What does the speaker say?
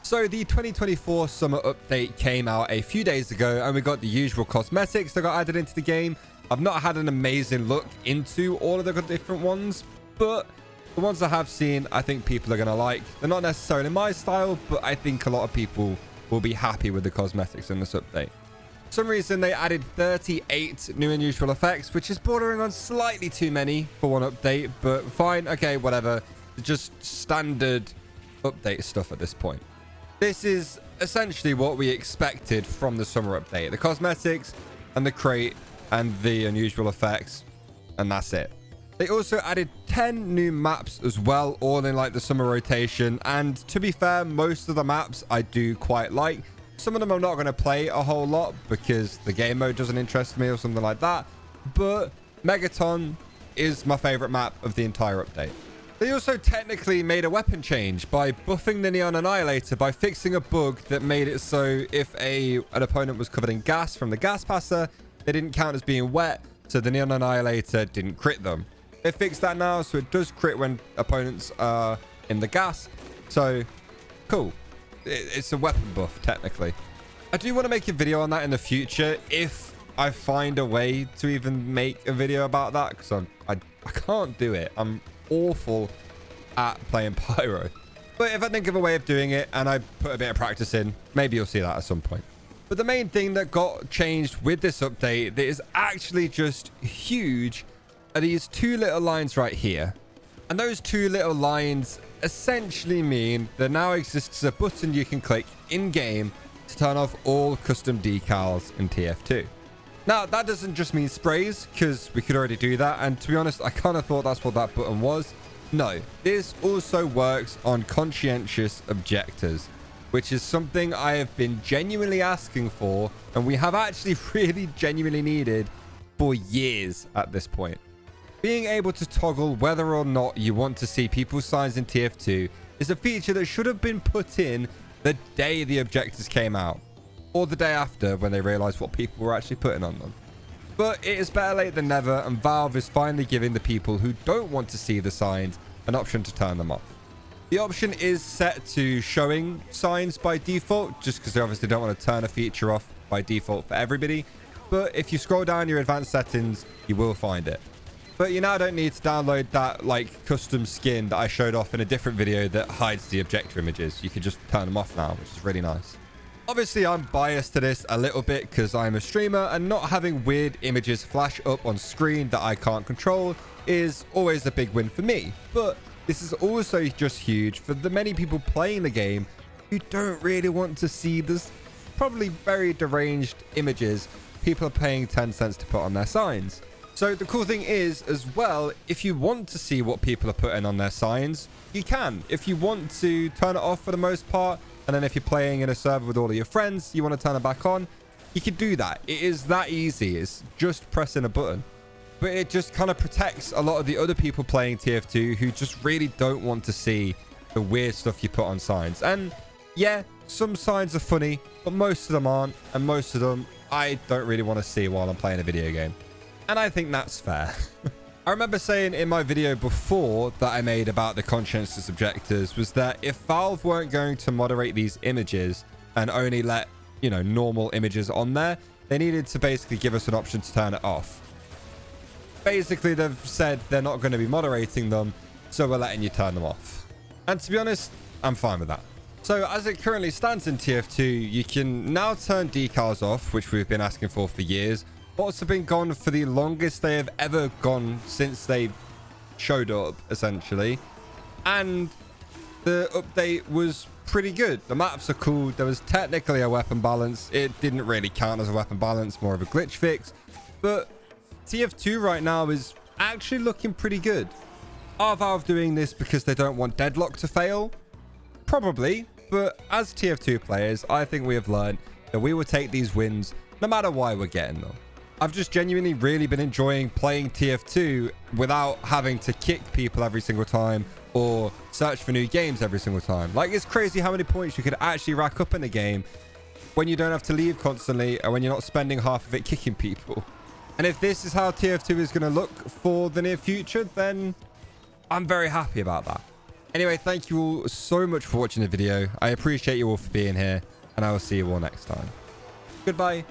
So the 2024 summer update came out a few days ago and we got the usual cosmetics that got added into the game. I've not had an amazing look into all of the different ones, but the ones I have seen, I think people are going to like. They're not necessarily my style, but I think a lot of people will be happy with the cosmetics in this update. For some reason, they added 38 new and unusual effects, which is bordering on slightly too many for one update, but fine. Okay, whatever. Just standard update stuff at this point. This is essentially what we expected from the summer update. The cosmetics and the crate and the unusual effects, and that's it. They also added 10 new maps as well, all in like the summer rotation. And to be fair, most of the maps I do quite like. Some of them I'm not going to play a whole lot because the game mode doesn't interest me or something like that. But Megaton is my favorite map of the entire update. They also technically made a weapon change by buffing the Neon Annihilator by fixing a bug that made it so if an opponent was covered in gas from the gas passer, they didn't count as being wet, so the Neon Annihilator didn't crit them. They fixed that now, so it does crit when opponents are in the gas. So, cool. It's a weapon buff, technically. I do want to make a video on that in the future if I find a way to even make a video about that, because I can't do it. I'm awful at playing Pyro. But if I think of a way of doing it and I put a bit of practice in, maybe you'll see that at some point. But the main thing that got changed with this update that is actually just huge are these two little lines right here. And those two little lines essentially mean there now exists a button you can click in game to turn off all custom decals in TF2. Now, that doesn't just mean sprays, because we could already do that. And to be honest, I kind of thought that's what that button was. No, this also works on conscientious objectors, which is something I have been genuinely asking for, and we have actually really genuinely needed for years at this point. Being able to toggle whether or not you want to see people's signs in TF2 is a feature that should have been put in the day the objectives came out, or the day after when they realized what people were actually putting on them. But it is better late than never, and Valve is finally giving the people who don't want to see the signs an option to turn them off. The option is set to showing signs by default, just because they obviously don't want to turn a feature off by default for everybody. But if you scroll down your advanced settings, you will find it. But you now don't need to download that like custom skin that I showed off in a different video that hides the objector images. You can just turn them off now, which is really nice. Obviously, I'm biased to this a little bit because I'm a streamer, and not having weird images flash up on screen that I can't control is always a big win for me. But this is also just huge for the many people playing the game who don't really want to see this probably very deranged images people are paying 10 cents to put on their signs. So the cool thing is, as well, if you want to see what people are putting on their signs, you can. If you want to turn it off for the most part, and then if you're playing in a server with all of your friends, you want to turn it back on, you can do that. It is that easy. It's just pressing a button. But it just kind of protects a lot of the other people playing TF2 who just really don't want to see the weird stuff you put on signs. And yeah, some signs are funny, but most of them aren't. And most of them I don't really want to see while I'm playing a video game. And I think that's fair. I remember saying in my video before that I made about the conscientious objectors was that if Valve weren't going to moderate these images and only let, you know, normal images on there, they needed to basically give us an option to turn it off. Basically, they've said they're not going to be moderating them, so we're letting you turn them off. And to be honest, I'm fine with that. So as it currently stands in TF2, you can now turn decals off, which we've been asking for years. Bots have been gone for the longest they have ever gone since they showed up, essentially. And the update was pretty good. The maps are cool. There was technically a weapon balance. It didn't really count as a weapon balance, more of a glitch fix. But TF2 right now is actually looking pretty good. Are Valve doing this because they don't want Deadlock to fail? Probably. But as TF2 players, I think we have learned that we will take these wins no matter why we're getting them. I've just genuinely really been enjoying playing TF2 without having to kick people every single time or search for new games every single time. Like, it's crazy how many points you could actually rack up in a game when you don't have to leave constantly and when you're not spending half of it kicking people. And if this is how TF2 is going to look for the near future, then I'm very happy about that. Anyway, thank you all so much for watching the video. I appreciate you all for being here, and I will see you all next time. Goodbye.